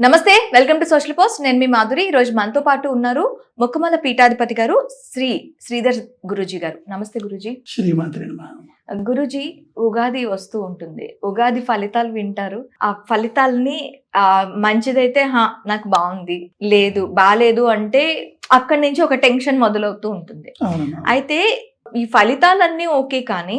నమస్తే, welcome to social post. నేను మీ మాధురి. ఈ రోజు మనతో పాటు ఉన్నారు మొక్కమల పీఠాధిపతి గారు శ్రీధర్ గురూజీ గారు. నమస్తే గురూజీ. శ్రీమంత్రి గురూజీ, ఉగాది వస్తూ ఉంటుంది. ఉగాది ఫలితాలు వింటారు. ఆ ఫలితాలని మంచిదైతే నాకు బాగుంది, లేదు బాలేదు అంటే అక్కడి నుంచి ఒక టెన్షన్ మొదలవుతూ ఉంటుంది. అయితే ఈ ఫలితాలన్నీ ఓకే, కానీ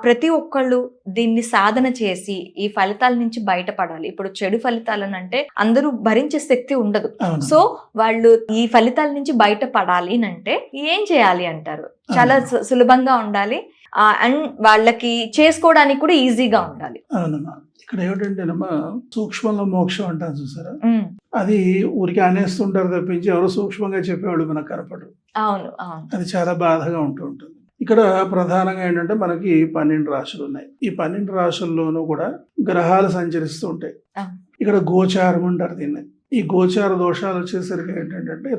ప్రతి ఒక్కళ్ళు దీన్ని సాధన చేసి ఈ ఫలితాల నుంచి బయటపడాలి. ఇప్పుడు చెడు ఫలితాలను అంటే అందరూ భరించే శక్తి ఉండదు. సో వాళ్ళు ఈ ఫలితాల నుంచి బయటపడాలి అంటే ఏం చేయాలి అంటారు? చాలా సులభంగా ఉండాలి అండ్ వాళ్ళకి చేసుకోవడానికి కూడా ఈజీగా ఉండాలి. ఇక్కడ ఏమిటంటేనమ్మా, సూక్ష్మంలో మోక్షం అంటాను చూసారా, అది ఊరికి అనేస్తుంటారు తప్పించి ఎవరు సూక్ష్మంగా చెప్పేవాళ్ళు మనకు కనపడరు. అవును, అది చాలా బాధగా ఉంటుంది. ఇక్కడ ప్రధానంగా ఏంటంటే మనకి 12 రాశులు ఉన్నాయి. ఈ 12 రాశుల్లోనూ కూడా గ్రహాలు సంచరిస్తూ ఉంటాయి. ఇక్కడ గోచారం అంటారు దీన్ని. ఈ గోచార దోషాలు వచ్చేసరికి ఏంటంటే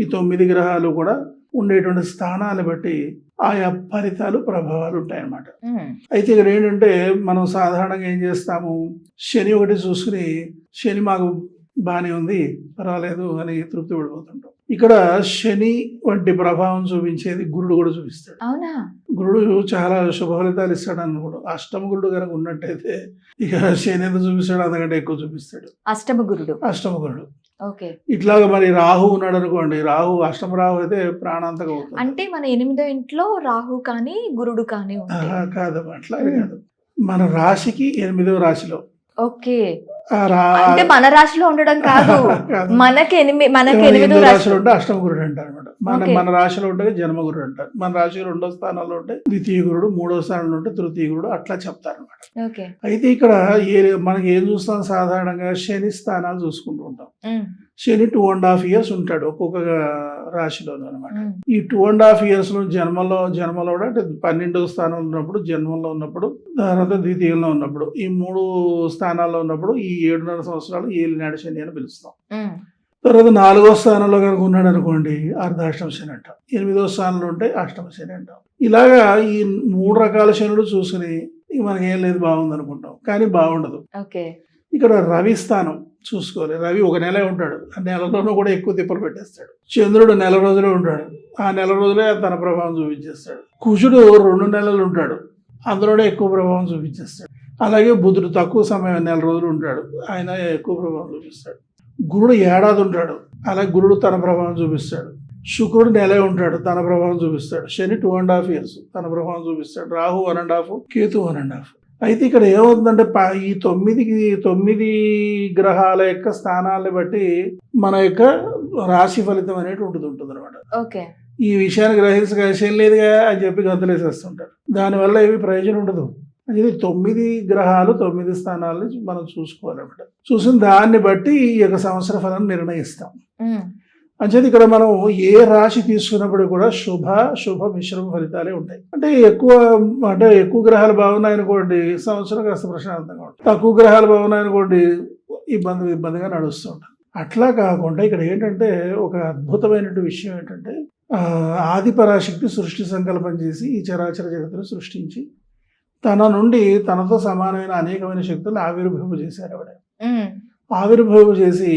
ఈ 9 గ్రహాలు కూడా ఉండేటువంటి స్థానాలు బట్టి ఆయా ఫలితాలు ప్రభావాలు ఉంటాయన్నమాట. అయితే ఇక్కడ ఏంటంటే మనం సాధారణంగా ఏం చేస్తాము, శని ఒకటి చూసుకుని శని మాకు బానే ఉంది పర్వాలేదు అని తృప్తి పడిపోతుంటాం. ఇక్కడ శని వంటి ప్రభావం చూపించేది గురుడు కూడా చూపిస్తాడు. అవునా? గురుడు చాలా శుభ ఫలితాలు ఇస్తాడు అనుకోడు. అష్టమ గురుడు కనుక ఉన్నట్టయితే ఇక శని ఎంత చూపిస్తాడు, అంతకంటే ఎక్కువ చూపిస్తాడు. అష్టమ గురుడు. ఇట్లాగా మరి రాహు ఉన్నాడు అనుకోండి, రాహు అష్టమ రాహు అయితే ప్రాణాంతకం అవుతుంది. అంటే మన 8వ ఇంట్లో రాహు కానీ గురుడు కానీ కాదమ్మా, అట్లా కాదు. మన రాశికి 8వ రాశిలో అంటే మన రాశిలో ఉండడం కాదు, మనకి 8వ రాశిలో ఉంటే అష్టమ గురుడు అంటారు అనమాట. మన రాశిలో ఉంటే జన్మగురుడు అంటారు. మన రాశి 2వ స్థానంలో ఉంటే ద్వితీయ గురుడు, 3వ స్థానంలో ఉంటే తృతీయ గురుడు, అట్లా చెప్తారు అనమాట. అయితే ఇక్కడ మనకి ఏం చూస్తాం, సాధారణంగా శని స్థానాలు చూసుకుంటూ ఉంటాం. శని 2.5 years ఉంటాడు ఒక్కొక్క రాశిలోనూ అనమాట. ఈ 2.5 years లో జన్మలో అంటే 12వ స్థానంలో ఉన్నప్పుడు, జన్మంలో ఉన్నప్పుడు, తర్వాత ద్వితీయంలో ఉన్నప్పుడు, ఈ 3 స్థానాల్లో ఉన్నప్పుడు ఈ 7.5 సంవత్సరాలు ఏలినాడు శని అని పిలుస్తాం. తర్వాత 4వ స్థానంలో కనుక ఉన్నాడు అనుకోండి, అర్ధాష్టమ శని అంటాం. 8వ స్థానంలో ఉంటే అష్టమ శని అంటాం. ఇలాగా ఈ 3 రకాల శనులు చూసుకుని మనకి ఏం లేదు బాగుంది అనుకుంటాం, కానీ బాగుండదు. ఇక్కడ రవి స్థానం చూసుకోవాలి. రవి ఒక నెలే ఉంటాడు, ఆ నెలలోనూ కూడా ఎక్కువ తిప్పలు పెట్టేస్తాడు. చంద్రుడు నెల రోజులే ఉంటాడు, ఆ నెల రోజులే తన ప్రభావం చూపించేస్తాడు. కుజుడు 2 నెలలు ఉంటాడు, అందులోనే ఎక్కువ ప్రభావం చూపించేస్తాడు. అలాగే బుధుడు తక్కువ సమయం, నెల రోజులు ఉంటాడు, ఆయన ఎక్కువ ప్రభావం చూపిస్తాడు. గురుడు ఏడాది ఉంటాడు, అలాగే గురుడు తన ప్రభావం చూపిస్తాడు. శుక్రుడు నెలే ఉంటాడు, తన ప్రభావం చూపిస్తాడు. శని 2.5 years తన ప్రభావం చూపిస్తాడు. రాహు 1.5, కేతు 1.5. అయితే ఇక్కడ ఏమవుతుందంటే ఈ 9 గ్రహాల యొక్క స్థానాలను బట్టి మన యొక్క రాశి ఫలితం అనేది ఉంటుంది అనమాట. ఈ విషయాన్ని గ్రహించగా లేదుగా అని చెప్పి గంతలేసేస్తుంటారు. దానివల్ల ఏమి ప్రయోజనం ఉండదు. ఇది 9 గ్రహాలు 9 స్థానాలని మనం చూసుకోవాలన్నమాట. చూసిన దాన్ని బట్టి ఈ యొక్క సంవత్సర ఫలాన్ని నిర్ణయిస్తాం. అంచేది ఇక్కడ మనం ఏ రాశి తీసుకున్నప్పుడు కూడా శుభ మిశ్రమ ఫలితాలే ఉంటాయి. అంటే ఎక్కువ గ్రహాలు బాగున్నాయనుకోండి, సంవత్సరం కాస్త ప్రశాంతంగా ఉంటుంది. తక్కువ గ్రహాలు బాగున్నాయనుకోండి, ఇబ్బందిగా నడుస్తూ ఉంటుంది. అట్లా కాకుండా ఇక్కడ ఏంటంటే ఒక అద్భుతమైన విషయం ఏంటంటే, ఆదిపరాశక్తి సృష్టి సంకల్పం చేసి ఈ చరాచర జగత్తును సృష్టించి తన నుండి తనతో సమానమైన అనేకమైన శక్తులు ఆవిర్భావం చేశారు. ఆవిర్భావం చేసి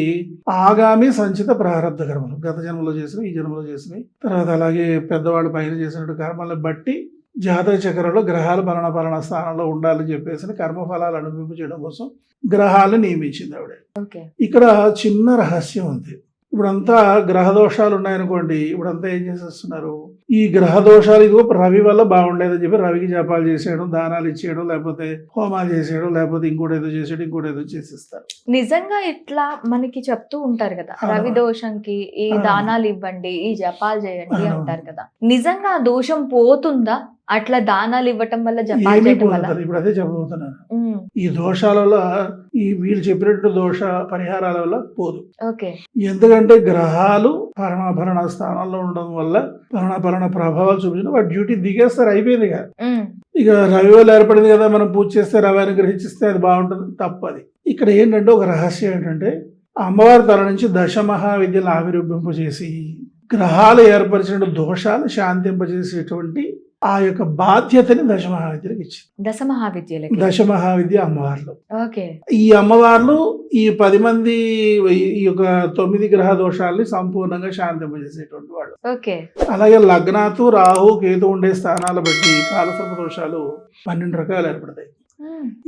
ఆగామి సంచిత ప్రారంభ కర్మలు, గత జన్మలో చేసినవి, ఈ జన్మలో చేసినవి, తర్వాత అలాగే పెద్దవాళ్ళు పైన చేసినట్టు కర్మలను బట్టి జాతక చక్రంలో గ్రహాలు పలానా స్థానంలో ఉండాలని చెప్పేసి కర్మఫలాలు అనుభవించడం కోసం గ్రహాలను నియమించింది ఆవిడ. ఇక్కడ చిన్న రహస్యం ఉంది. ఇప్పుడంతా గ్రహ దోషాలు ఉన్నాయనుకోండి, ఇప్పుడంతా ఏం చేసేస్తున్నారు, ఈ గ్రహ దోషాలు ఇదిగో రవి వల్ల బాగుండేదని చెప్పి రవికి జపాలు చేసేయడం, దానాలు ఇచ్చేయడం, లేకపోతే హోమాలు చేసేయడం, లేకపోతే ఇంకోటేదో చేసేస్తారు. నిజంగా ఇట్లా మనకి చెప్తూ ఉంటారు కదా, రవి దోషంకి ఈ దానాలు ఇవ్వండి, ఈ జపాలు చేయండి అంటారు కదా. నిజంగా ఆ దోషం పోతుందా అట్లా దానాలు ఇవ్వటం వల్ల, జపాలు చేయడం వల్ల? ఇప్పుడు అదే చెప్పబోతున్నాను. ఈ దోషాల వల్ల, ఈ వీళ్ళు చెప్పినట్టు దోష పరిహారాల వల్ల పోదు. ఎందుకంటే గ్రహాలు పరణ స్థానాల్లో ఉండడం వల్ల పరణ ప్రభావాలు చూపించిన వాటి డ్యూటీ దిగేస్తారు, అయిపోయింది కదా. ఇక రవి వల్ల ఏర్పడింది కదా, మనం పూజ చేస్తే రవి అనుగ్రహించిస్తే అది బాగుంటుంది, తప్పది. ఇక్కడ ఏంటంటే ఒక రహస్యం ఏంటంటే, అమ్మవారి తల నుంచి దశమహావిద్యను ఆవిర్భవింపజేసి గ్రహాలు ఏర్పరిచిన దోషాలు శాంతింపజేసేటువంటి ఆ యొక్క బాధ్యతని దశమహావిద్యలకు ఇచ్చింది. దశమహావిద్యలకి. దశమహావిద్య అమ్మవార్లు. ఓకే. ఈ అమ్మవార్లు ఈ 10 మంది ఈ యొక్క 9 గ్రహ దోషాలని సంపూర్ణంగా శాంతింపజేసేటువంటి వాళ్ళు. ఓకే. అలాగే లగ్నాతు రాహు కేతు ఉండే స్థానాలు బట్టి కాలసర్ప దోషాలు 12 రకాలు ఏర్పడతాయి.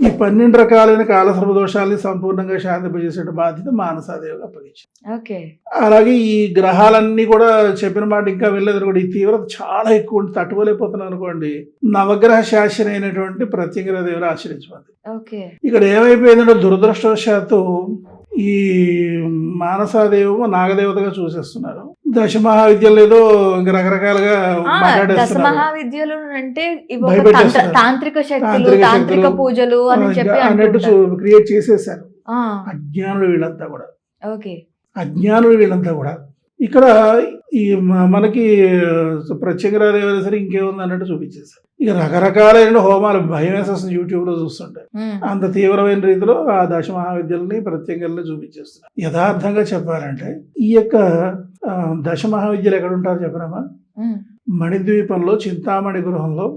ఈ 12 రకాలైన కాలసర్ప దోషాలని సంపూర్ణంగా శాంతింపజేసే బాధ్యత మానసాదేవికి అప్పగించింది. ఓకే. అలాగే ఈ గ్రహాలన్నీ కూడా చెప్పిన మాట ఇంకా వెళ్ళలేదు కూడా, ఈ తీవ్రత చాలా ఎక్కువ ఉండి తట్టుకోలేకపోతున్నాను అనుకోండి, నవగ్రహ శాసన అయినటువంటి ప్రత్యంగిర దేవర ఆశ్రయించమంది. ఓకే. ఇక్కడ ఏమైపోయిందంటే దురదృష్టవశాత్తు ఈ మానసాదేవము నాగదేవతగా చూసేస్తున్నారు. దశమహావిద్యలు ఏదో ఇంకా రకరకాలుగా మాట్లాడేస్తున్నారు. దశమహావిద్యలు అంటే ఇవి ఒక భయపెట్టేస్తున్నారు. తాంత్రిక శక్తులు, తాంత్రిక తాంత్రిక శక్తులు పూజలు అని చెప్పి అన్నట్టు అంటుంటారు. క్రియేట్ చేసేసారు. ఆ, అజ్ఞానులు వీళ్ళంతా కూడా, ఓకే. అజ్ఞానులు వీళ్ళంతా కూడా. ఇక్కడ ఈ మనకి ప్రత్యంగరాదేవర సరే ఇంకేముంది అన్నట్టు చూపించేసారు. ఇక రకరకాలైన హోమాలు భయం వేసేస్తుంది యూట్యూబ్ లో చూస్తుంటే. అంత తీవ్రమైన రీతిలో ఆ దశమహావిద్యలని ప్రత్యంగల్ని చూపించేస్తున్నారు. యథార్థంగా చెప్పాలంటే ఈ యొక్క దశమహావిద్యలు ఎక్కడ ఉంటారో చెప్పనమ్మా, మణిద్వీపంలో చింతామణి గృహంలో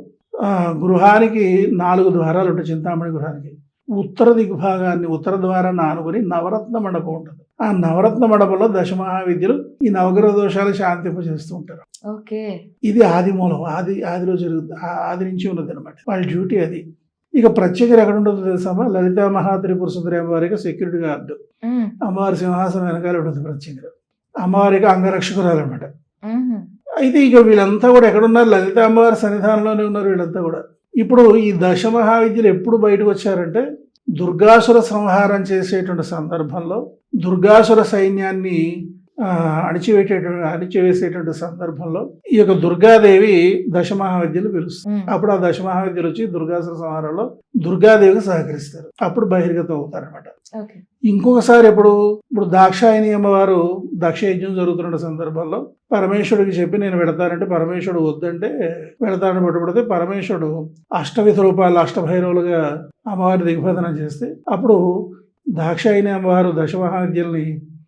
గృహానికి 4 ద్వారాలు ఉంటాయి. చింతామణి గృహానికి ఉత్తర దిగ్భాగాన్ని ఉత్తర ద్వారాన్ని ఆనుకుని నవరత్న మండపం ఉంటుంది. ఆ నవరత్న మండపంలో దశమహావిద్యలు ఈ నవగ్రహ దోషాలు శాంతింపజేస్తూ ఉంటారు. ఓకే. ఇది ఆది మూలం, ఆదిలో జరుగుతుంది, ఆది నుంచి ఉన్నది అనమాట వాళ్ళ డ్యూటీ అది. ఇక ప్రత్యేకత ఎక్కడ ఉంటుందో తెలుసామా, లలితా మహాత్రిపుర సుందరి అమ్మవారికి సెక్యూరిటీ గార్డు, అమ్మవారి సింహాసనం వెనకాల ఉంటుంది ప్రత్యేకత. అమ్మవారికి అంగరక్షకురాలు అనమాట. అయితే ఇక వీళ్ళంతా కూడా ఎక్కడున్నారు, లలిత అమ్మవారి సన్నిధానంలోనే ఉన్నారు వీళ్ళంతా కూడా. ఇప్పుడు ఈ దశమహావిద్యలు ఎప్పుడు బయటకు వచ్చారంటే దుర్గాసుర చేసేటువంటి సందర్భంలో, దుర్గాసుర సైన్యాన్ని అణిచివేసేటువంటి సందర్భంలో ఈ యొక్క దుర్గాదేవి దశమహావిద్యలు పిలుస్తుంది. అప్పుడు ఆ దశమహావిద్యలు వచ్చి దుర్గాసుర సంహారంలో దుర్గాదేవికి సహకరిస్తారు. అప్పుడు బహిర్గతం అవుతారనమాట. ఇంకొకసారి ఇప్పుడు దాక్షాయని అమ్మవారు దక్ష యజ్ఞం జరుగుతున్న సందర్భంలో పరమేశ్వరుడికి చెప్పి నేను వెడతానంటే పరమేశ్వరుడు వద్దంటే వెడతానని పట్టుబడితే పరమేశ్వరుడు అష్టవిధ రూపాయలు అష్టభైరవులుగా అమ్మవారి దిగ్బంధనం చేస్తే అప్పుడు దాక్షాయని అమ్మవారు దశమహావిద్యల్ని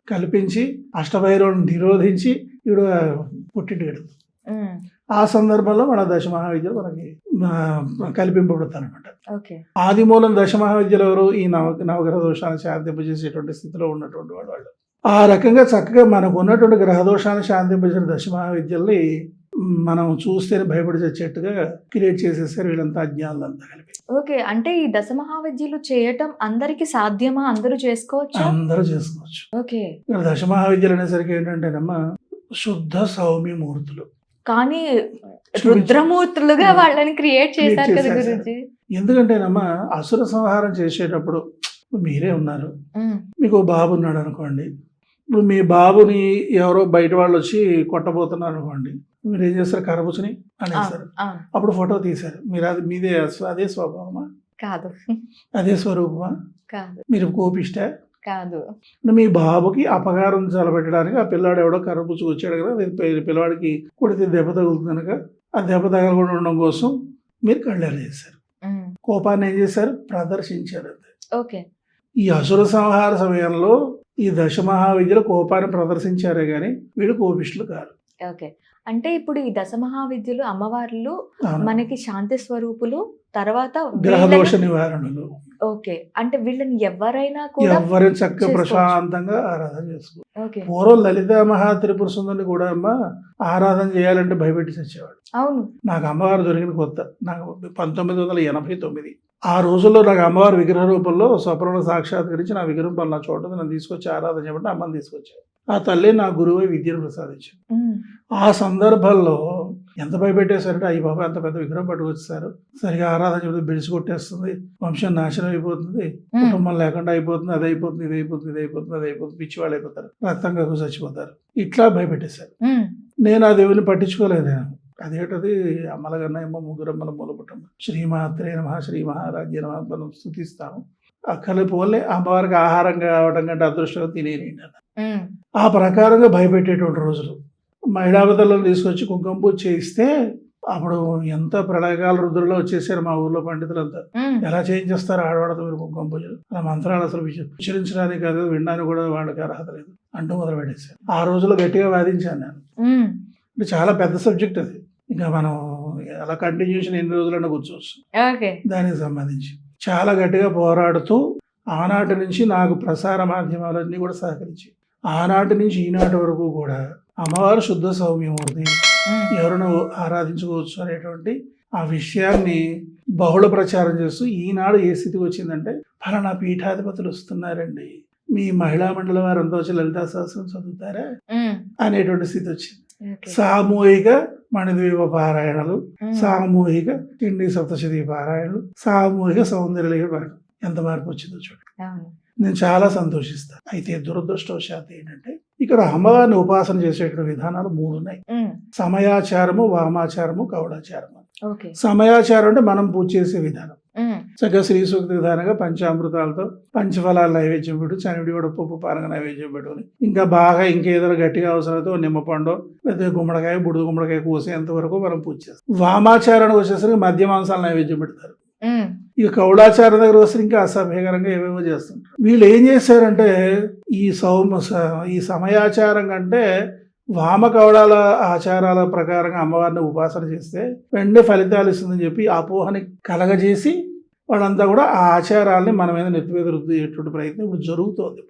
కల్పించి అష్టభైరవుని నిరోధించి ఈవిడ పుట్టింటి. ఆ సందర్భంలో మన దశమహావిద్యలు మనకి కల్పింపబడతానమాట. ఆది మూలం దశమహావిద్యలు ఎవరు, ఈ నవగ్రహ దోషాన్ని శాంతింపజేసేటువంటి స్థితిలో ఉన్నటువంటి వాళ్ళు. ఆ రకంగా చక్కగా మనకు ఉన్నటువంటి గ్రహ దోషాన్ని శాంతింపజేసిన దశమహావిద్యల్ని మనం చూస్తేనే భయపడి చచ్చేట్టుగా క్రియేట్ చేసేసారు వీళ్ళంతా, అజ్ఞానులంతా కలిపి. ఓకే. అంటే ఈ దశమహావిద్యలు చేయటం అందరికి సాధ్యమా? అందరూ చేసుకోవచ్చు? అందరూ చేసుకోవచ్చు. ఓకే. దశమహావిద్యలు అనేసరికి ఏంటంటేనమ్మా శుద్ధ సౌమ్య మూర్తులు, కానీ రుద్రమూర్తులుగా వాళ్ళని క్రియేట్ చేశారు కదా గురుజీ. ఎందుకంటేనమ్మా అసుర సంహారం చేసేటప్పుడు మీరే ఉన్నారు, మీకు బాబు ఉన్నాడు అనుకోండి. ఇప్పుడు మీ బాబుని ఎవరో బయట వాళ్ళు వచ్చి కొట్టబోతున్నారు అనుకోండి, మీరు ఏం చేస్తారు, కరపుచుని అనేస్తారు. అప్పుడు ఫోటో తీశారు, మీరు అది మీదే అదే స్వభావమా? కాదు. అదే స్వరూపమా? కాదు. మీరు కోపిష్ట? కాదు. మీ బాబుకి అపకారం చలబెట్టడానికి ఆ పిల్లాడు ఎవడో కర్రపుచ్చి వచ్చాడు కదా, పిల్లవాడికి కొడితే దెబ్బ తగులుతుంది కనుక ఆ దెబ్బ తగలకుండా ఉండడం కోసం మీరు కళ్ళెర చేశారు. కోపాన్ని ఏం చేశారు, ప్రదర్శించారు. ఓకే. ఈ అసుర సంహార సమయంలో ఈ దశమహావిద్యలు కోపాన్ని ప్రదర్శించారే గాని వీడు కోపిష్ఠులు కాదు. ఓకే. అంటే ఇప్పుడు ఈ దశమహావిద్యలు అమ్మవార్లు మనకి శాంతి స్వరూపులు, తర్వాత గ్రహదోష నివారణలు. ఓకే. అంటే వీళ్ళని ఎవరైనా చక్కగా ప్రశాంతంగా ఆరాధన చేసుకోవాలి. పూర్వం లలిత మహాత్రిపుర సుందరిని కూడా అమ్మ ఆరాధన చేయాలంటే భయపెట్టి చచ్చేవాడు. అవును. నాకు అమ్మవారు దొరికిన కొత్త, నాకు 1989. ఆ రోజుల్లో నాకు అమ్మవారి విగ్రహ రూపంలో స్వప్నంలో సాక్షాత్కరించి నా విగ్రహం పనుల చోట నన్ను తీసుకొచ్చి ఆరాధన చేయమంటే అమ్మని తీసుకొచ్చాను. ఆ తల్లి నా గురువై విద్యను ప్రసాదించాను. ఆ సందర్భంలో ఎంత భయపెట్టేశారంటే అయ్యి బాబా అంత పెద్ద విగ్రహం పట్టుకొచ్చేసారు, సరిగా ఆరాధన చెబితే బిడిసి కొట్టేస్తుంది, వంశం నాశనం అయిపోతుంది, కుటుంబం లేకుండా అయిపోతుంది, అది అయిపోతుంది, ఇది అయిపోతుంది, ఇది అయిపోతుంది, అది అయిపోతుంది, పిచ్చి వాళ్ళు అయిపోతారు, రక్తం కాకు చచ్చిపోతారు, ఇట్లా భయపెట్టేశారు. నేను ఆ దేవుని పట్టించుకోలేదు. నేను అదేటది అమ్మలగన్న ఏమో ముగ్గురమ్మల మూలపుటమ్మ శ్రీమాత్రే నమః శ్రీ మహారాజ్య నమః మనం స్తుతిస్తాము. అక్కడ పోలే అమ్మవారికి ఆహారం కావడం కంటే అదృష్టంగా తినేయండి అన్న. ఆ ప్రకారంగా భయపెట్టేటువంటి రోజులు. మహిళావతలను తీసుకొచ్చి కుంకుమ పూజ చేయిస్తే అప్పుడు ఎంత ప్రళయకాల రుద్రులో వచ్చేసారు మా ఊర్లో పండితులంతా. ఎలా చేయించేస్తారు ఆడవాళ్ళతో మీరు కుంకుమ పూజలు, ఆ మంత్రాలు అసలు ఉచ్చరించడానికి కాదు, వినడానికి కూడా వాళ్ళకి అర్హత లేదు అంటూ మొదలు పెట్టేశారు. ఆ రోజుల్లో గట్టిగా వాదించాను నేను. అంటే చాలా పెద్ద సబ్జెక్ట్ అది, ఇంకా మనం అలా కంటిన్యూషన్ ఎన్ని రోజులైనా కూర్చోవచ్చు ఓకే. దానికి సంబంధించి. చాలా గట్టిగా పోరాడుతూ ఆనాటి నుంచి నాకు ప్రసార మాధ్యమాలన్నీ కూడా సహకరించి ఆనాటి నుంచి ఈనాటి వరకు కూడా అమ్మవారు శుద్ధ సౌమ్యమూర్తి, ఎవరినో ఆరాధించుకోవచ్చు అనేటువంటి ఆ విషయాన్ని బహుళ ప్రచారం చేస్తూ ఈనాడు ఏ స్థితికి వచ్చిందంటే ఫలానా పీఠాధిపతులు వస్తున్నారండి, మీ మహిళా మండలి వారంతా వచ్చి లలితా సహస్రం చదువుతారా అనేటువంటి స్థితి వచ్చింది. సామూహిక మణిద్వీప పారాయణలు, సామూహిక కిండి సప్తశతి పారాయణలు, సామూహిక సౌందర్య పారాయణం. ఎంత మార్పు వచ్చిందో చూడండి. నేను చాలా సంతోషిస్తాను. అయితే దురదృష్టవశాత్తు ఏంటంటే ఇక్కడ అమ్మవారిని ఉపాసన చేసేటువంటి విధానాలు 3 ఉన్నాయి. సమయాచారము, వామాచారము, కౌడాచారము. సమయాచారం అంటే మనం పూజ చేసే విధానం. చక్కగా శ్రీ సూక్త విధానంగా పంచామృతాలతో పంచఫలాల నైవేద్యం పెట్టు, చనివిడి కూడా పప్పు పానక నైవేద్యం పెట్టుకుని ఇంకా బాగా ఇంకేదైనా గట్టిగా అవసరమైతే నిమ్మపండు లేదా గుమ్మడికాయ బుడుద గుమ్మడికాయ కోసేంత వరకు మనం పూజ చేస్తాం. వామాచారానికి వచ్చేసరికి మద్య మాంసాల నైవేద్యం పెడతారు. ఇక కౌడాచారం దగ్గర వస్తే ఇంకా అసభ్యకరంగా ఏవేవో చేస్తుంటారు. వీళ్ళు ఏం చేశారంటే ఈ సమయాచారం కంటే వామకౌడాల ఆచారాల ప్రకారంగా అమ్మవారిని ఉపాసన చేస్తే వెంటనే ఫలితాలు ఇస్తుందని చెప్పి అపోహని కలగజేసి వాళ్ళంతా కూడా ఆ ఆచారాలని మన మీద నెత్తిమీద రుద్దేటువంటి ప్రయత్నం ఇప్పుడు జరుగుతోంది.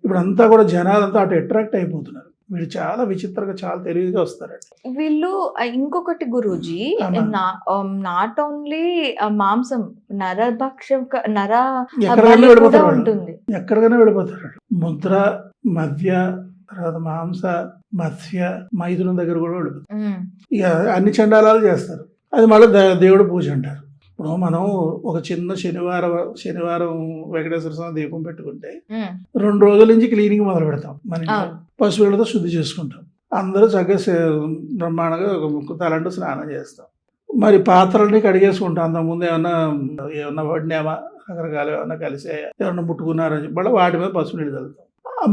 ఇప్పుడు అంతా కూడా జనాలంతా అటు అట్రాక్ట్ అయిపోతున్నారు. వీళ్ళు చాలా విచిత్రంగా చాలా తెలివిగా వస్తారండి వీళ్ళు. ఇంకొకటి గురూజీ, నాట్ ఓన్లీ మాంసం, నరభక్షం, ఉంటుంది, ఎక్కడికైనా వెళ్ళిపోతారు. ముద్ర, మధ్య, తర్వాత మాంస, మత్స్య, మైథునం దగ్గర కూడా వెళ్ళిపోతారు. ఇక అన్ని చండాలాలు చేస్తారు. అది మళ్ళీ దేవుడు పూజ అంటారు. ఇప్పుడు మనం ఒక చిన్న శనివారం వెంకటేశ్వర స్వామి దీపం పెట్టుకుంటే 2 రోజుల నుంచి క్లీనింగ్ మొదలు పెడతాం. మన పశువులతో శుద్ధి చేసుకుంటాం. అందరూ చక్కగా బ్రహ్మాండంగా తలంటూ స్నానం చేస్తాం. మరి పాత్రల్ని కడిగేసుకుంటాం. అంతకుముందు ఏమన్నా వడ్డామా, రకరకాలు ఏమన్నా కలిసాయా, ఏమన్నా ముట్టుకున్నారని మళ్ళీ వాటి మీద పసుపు నీళ్ళు చల్లుతాం.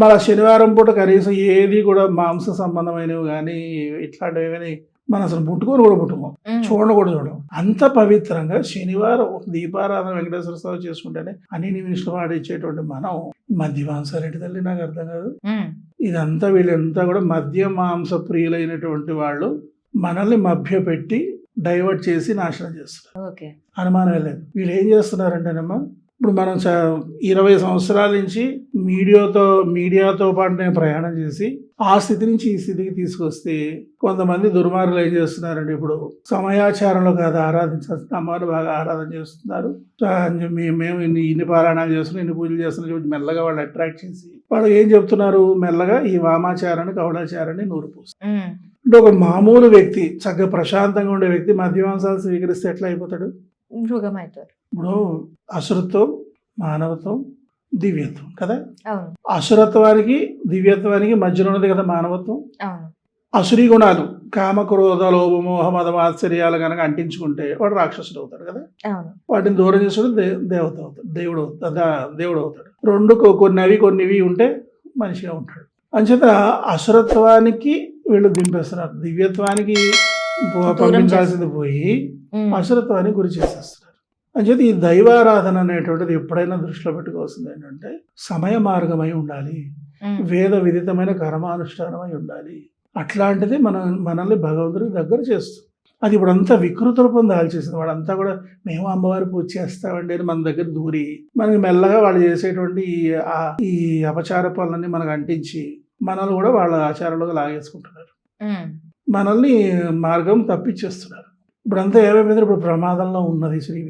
మన శనివారం పూట కనీసం ఏది కూడా మాంస సంబంధమైనవి కానీ ఇట్లాంటివి మనం అసలు ముట్టుకొని కూడా ముట్టుకోం, చూడడం. అంత పవిత్రంగా శనివారం ఒక దీపారాధన వెంకటేశ్వర స్వామి చేసుకుంటేనే అన్ని నిమిషాలు వాడిచ్చేటువంటి మనం మద్య మాంసాలు తల్లి నాకు అర్థం కాదు. ఇదంతా వీళ్ళంతా కూడా మద్య మాంస ప్రియులైనటువంటి వాళ్ళు మనల్ని మభ్య పెట్టి డైవర్ట్ చేసి నాశనం చేస్తున్నారు. అనుమానం లేదు. వీళ్ళు ఏం చేస్తున్నారంటేనమ్మా, ఇప్పుడు మనం 20 సంవత్సరాల నుంచి మీడియాతో పాటు నేను ప్రయాణం చేసి ఆ స్థితి నుంచి ఈ స్థితికి తీసుకొస్తే కొంతమంది దుర్మార్గులు ఏం చేస్తున్నారంటే ఇప్పుడు సమయాచారంలో కాదు ఆరాధించాల్సి అమ్మవారు బాగా ఆరాధన చేస్తున్నారు, మేము ఇన్ని పారాయణాలు చేస్తున్నాం, ఇన్ని పూజలు చేస్తున్నాం, మెల్లగా వాళ్ళు అట్రాక్ట్ చేసి వాళ్ళు ఏం చెప్తున్నారు, మెల్లగా ఈ వామాచారాన్ని కౌడాచారాన్ని నూరుపోస్తారు. అంటే ఒక మామూలు వ్యక్తి చక్కగా ప్రశాంతంగా ఉండే వ్యక్తి మద్యమాంసాలు స్వీకరిస్తే ఎట్లా అయిపోతాడు? మృగమవుతారు. ఇప్పుడు అసురత్వం, మానవత్వం, దివ్యత్వం కదా. అసురత్వానికి దివ్యత్వానికి మధ్యలో ఉన్నది కదా మానవత్వం. అసురీ గుణాలు కామ, క్రోధ, లోభ, మోహ, మదం, ఆశ్చర్యాలు కనుక అంటించుకుంటే వాడు రాక్షసుడు అవుతాడు కదా. వాటిని దూరం చేసుకుంటే దేవత అవుతాడు, దేవుడు అవుతాడు. 2 కొన్నివి ఉంటే మనిషిగా ఉంటాడు. అంచేత అసురత్వానికి వీళ్ళు దింపేస్తున్నారు, దివ్యత్వానికి పంపించాల్సింది పోయి అసురత్వానికి గురి చేసేస్తున్నారు. అంచేత ఈ దైవారాధన అనేటువంటిది ఎప్పుడైనా దృష్టిలో పెట్టుకోవాల్సింది ఏంటంటే సమయ మార్గమై ఉండాలి, వేద విదితమైన కర్మానుష్ఠానమై ఉండాలి. అట్లాంటిది మనల్ని భగవంతుడికి దగ్గర చేస్తుంది. అది ఇప్పుడు అంతా వికృత రూపం దాల్చేసింది. వాళ్ళంతా కూడా మేము అమ్మవారి పూజ చేస్తామండి అని మన దగ్గర దూరి మనకి మెల్లగా వాళ్ళు చేసేటువంటి ఈ అపచార పనులన్నీ మనకు అంటించి మనల్ని కూడా వాళ్ళ ఆచారంలోకి లాగేసుకుంటున్నారు, మనల్ని మార్గం తప్పించేస్తున్నారు. ఇప్పుడంతా ఏమైపోయింది, ఇప్పుడు ప్రమాదంలో ఉన్నది శ్రీ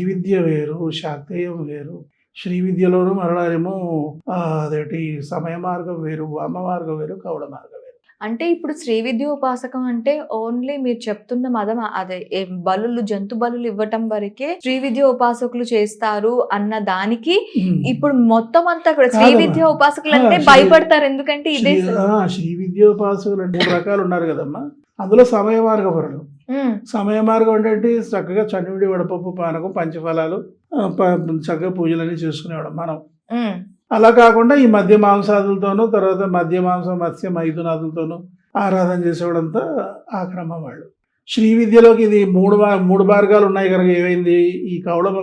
విద్య వేరు, శాక్తేయం వేరు. శ్రీ విద్యలోనూ మరలారేమో అదేంటి సమయ మార్గం వేరు, వామ మార్గం వేరు, కౌడ మార్గం వేరు. అంటే ఇప్పుడు శ్రీ విద్య ఉపాసకం అంటే ఓన్లీ మీరు చెప్తున్న మదం అదే బలులు, జంతు బలులు ఇవ్వటం వరకే శ్రీ విద్య ఉపాసకులు చేస్తారు అన్న దానికి ఇప్పుడు మొత్తం అంతా కూడా శ్రీ విద్య ఉపాసకులు అంటే భయపడతారు. ఎందుకంటే ఇదే శ్రీ విద్య ఉపాసకులు అంటే 3 రకాలు ఉన్నారు కదమ్మా. అందులో సమయ మార్గపరులు. సమయ మార్గం అంటే చక్కగా చనివిడి, వడపప్పు, పానకం, పంచఫలాలు, చక్కగా పూజలన్నీ చేసుకునేవాడు మనం. అలా కాకుండా ఈ మద్య మాంసాదులతోనూ, తర్వాత మద్య మాంసం, మత్స్య, మైథునాదులతోనూ ఆరాధన చేసేవాడంతా ఆ క్రమం వాళ్ళు. శ్రీ విద్యలోకి ఇది 3 మార్గాలు ఉన్నాయి కనుక ఏమైంది, ఈ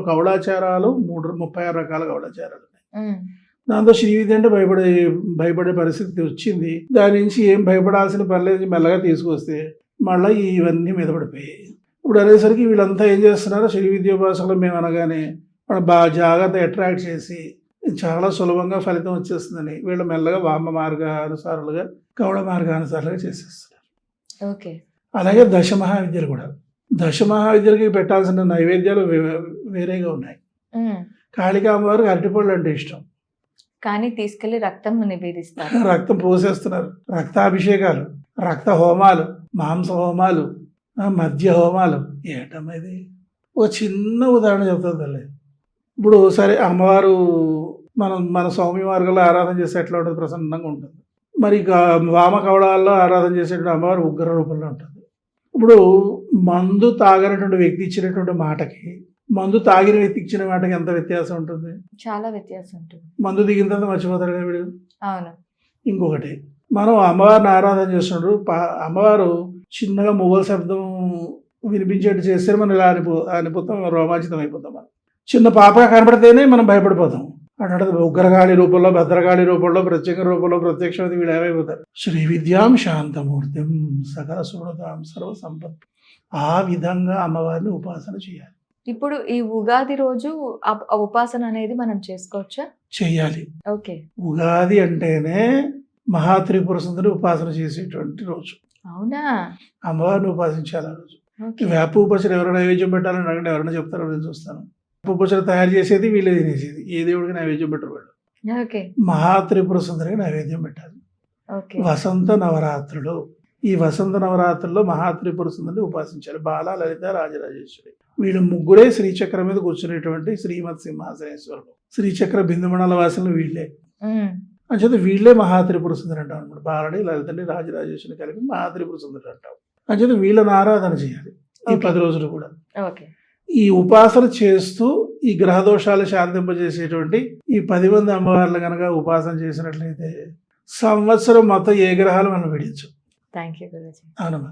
కౌడాచారాలు 36 రకాల కౌడాచారాలు ఉన్నాయి. దాంతో శ్రీ విద్య అంటే భయపడే పరిస్థితి వచ్చింది. దాని నుంచి ఏం భయపడాల్సిన పని లేదు, మెల్లగా తీసుకొస్తే మళ్ళీ ఇవన్నీ మీద పడిపోయాయి. ఇప్పుడు అనేసరికి వీళ్ళంతా ఏం చేస్తున్నారు, శ్రీ విద్యోపాసకులు మేము అనగానే వాళ్ళు బాగా జాగ్రత్త అట్రాక్ట్ చేసి చాలా సులభంగా ఫలితం వచ్చేస్తుందని వీళ్ళు మెల్లగా వామ మార్గానుసారులుగా గౌడ మార్గానుసారులుగా చేసేస్తున్నారు. ఓకే. అలాగే దశమహావిద్యలు కూడా, దశమహావిద్యలకి పెట్టాల్సిన నైవేద్యాలు వేరేగా ఉన్నాయి. కాళికాంబవారికి అరటిపళ్ళు అంటే ఇష్టం, కానీ తీసుకెళ్లి రక్తం నివేదిస్తారు. రక్తం పోసేస్తున్నారు, రక్తాభిషేకాలు, రక్త హోమాలు, మాంస హోమాలు, మద్య హోమాలు. ఏంటమ్మా ఇది? ఒక చిన్న ఉదాహరణ చెప్తాను తల్లి. ఇప్పుడు సరే అమ్మవారు మన సౌమ్య మార్గంలో ఆరాధన చేస్తే ఎట్లా ఉంటుంది, ప్రసన్నంగా ఉంటుంది. మరి వామ కవళాల్లో ఆరాధన చేసేటువంటి అమ్మవారు ఉగ్ర రూపంలో ఉంటుంది. ఇప్పుడు మందు తాగనటువంటి వ్యక్తి ఇచ్చినటువంటి మాటకి మందు తాగిన వ్యక్తి ఇచ్చిన మాటకి ఎంత వ్యత్యాసం ఉంటుంది? చాలా వ్యత్యాసం ఉంటుంది. మందు దిగిన తర్వాత మర్చిపోతాడు కదా వీడు. అవును. ఇంకొకటి, మనం అమ్మవారిని ఆరాధన చేస్తున్నప్పుడు అమ్మవారు చిన్నగా మొగల శబ్దం వినిపించేట్టు చేస్తే మనం ఇలా అనిపోతాం, రోమాంచితం అయిపోతాం. మనం చిన్న పాప కనపడితేనే మనం భయపడిపోతాం. అంటే ఉగ్రగాళి రూపంలో, భద్రకాళి రూపంలో, ప్రత్యేక రూపంలో ప్రత్యక్షమైతే వీళ్ళు ఏమైపోతారు? శ్రీ విద్యాం శాంతమూర్తిం సకల సుహృతాం సర్వ సంపత్. ఆ విధంగా అమ్మవారిని ఉపాసన చేయాలి. ఇప్పుడు ఈ ఉగాది రోజు ఆ ఉపాసన అనేది మనం చేసుకోవచ్చా? చెయ్యాలి. ఓకే. ఉగాది అంటేనే మహాత్రిపుర సుందరి ఉపాసన చేసేటువంటి రోజు. అవునా? అమ్మవారిని ఉపాసించాలి ఆ రోజు. వేప ఉపచర ఎవరు నైవేద్యం పెట్టాలని అడగండి, ఎవరైనా చెప్తారో నేను చూస్తాను. ఉపచర తయారు చేసేది వీళ్ళే తినేసేది, ఏ దేవుడికి నైవేద్యం పెట్టరు వాళ్ళు. మహాత్రిపుర సుందరికి నైవేద్యం పెట్టాలి. వసంత నవరాత్రులు, ఈ వసంత నవరాత్రుల్లో మహాత్రిపుర సుందరిని ఉపాసించాలి. బాల, లలిత, రాజరాజేశ్వరి వీళ్ళు ముగ్గురే శ్రీచక్రం మీద కూర్చునేటువంటి శ్రీమత్ సింహాసనేశ్వరుడు. శ్రీచక్ర బిందుమణాల వాసనలు వీళ్ళే. అంచేత వీళ్ళే మహాత్రిపుర సుందరి అంటాం అనమాట. బాలని, లలితని, రాజరాజేశ్వరిని కలిపి మహాత్రిపుర సుందరి అంటాం. అంచేత వీళ్ళని ఆరాధన చేయాలి ఈ 10 రోజులు కూడా. ఈ ఉపాసన చేస్తూ ఈ గ్రహదోషాలు శాంతింపజేసేటువంటి ఈ 10 మంది అమ్మవార్లు కనుక ఉపాసన చేసినట్లయితే సంవత్సరం మొత్తం ఏ గ్రహాలు మనం విడించు. Thank you Guruji. అవునమ్మా.